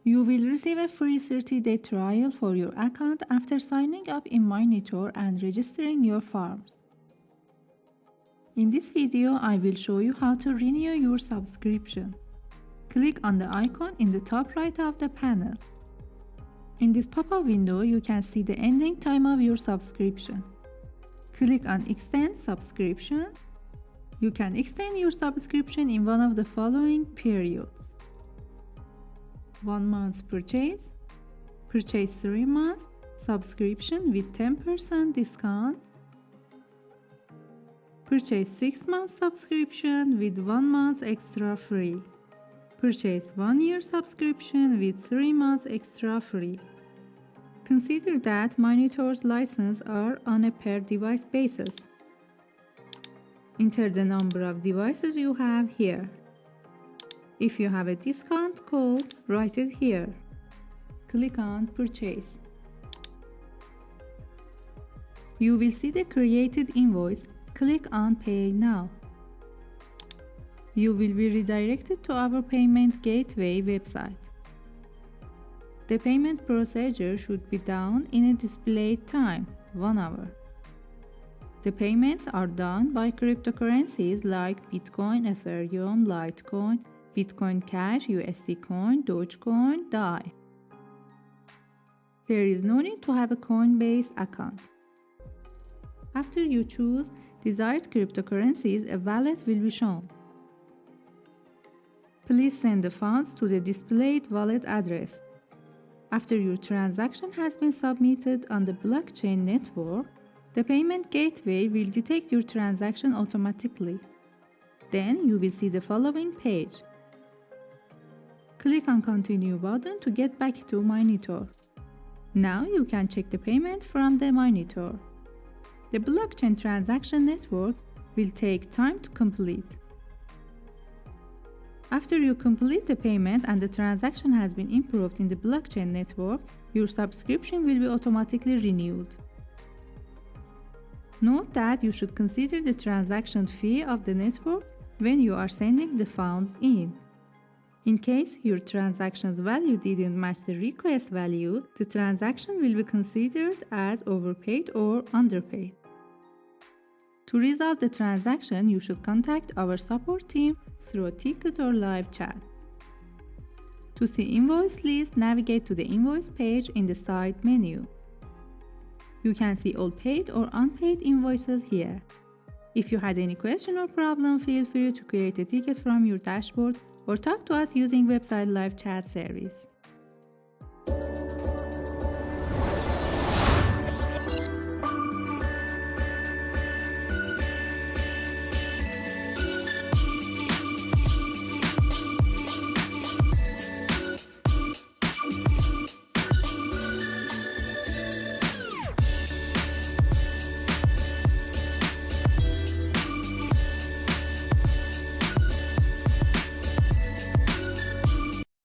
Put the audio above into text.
You will receive a free 30-day trial for your account after signing up in Mineitor and registering your forms. In this video, I will show you how to renew your subscription. Click on the icon in the top right of the panel. In this pop-up window, you can see the ending time of your subscription. Click on Extend Subscription. You can extend your subscription in one of the following periods: 1 month purchase, purchase 3 months, subscription with 10% discount, purchase 6 months subscription with 1 month extra free, purchase 1 year subscription with 3 months extra free. Consider that Mineitor's licenses are on a per device basis. Enter the number of devices you have here. If you have a discount code, write it here. Click on Purchase. You will see the created invoice. Click on Pay Now. You will be redirected to our payment gateway website. The payment procedure should be done in a displayed time, 1 hour. The payments are done by cryptocurrencies like Bitcoin, Ethereum, Litecoin, Bitcoin Cash, USD Coin, Dogecoin, DAI. There is no need to have a Coinbase account. After you choose desired cryptocurrencies, a wallet will be shown. Please send the funds to the displayed wallet address. After your transaction has been submitted on the blockchain network, the payment gateway will detect your transaction automatically. Then you will see the following page. Click on Continue button to get back to Mineitor. Now you can check the payment from the Mineitor. The blockchain transaction network will take time to complete. After you complete the payment and the transaction has been approved in the blockchain network, your subscription will be automatically renewed. Note that you should consider the transaction fee of the network when you are sending the funds in. In case your transaction's value didn't match the request value, the transaction will be considered as overpaid or underpaid. To resolve the transaction, you should contact our support team through a ticket or live chat. To see Invoice List, navigate to the Invoice page in the side menu. You can see all paid or unpaid invoices here. If you had any question or problem, feel free to create a ticket from your dashboard or talk to us using website live chat service.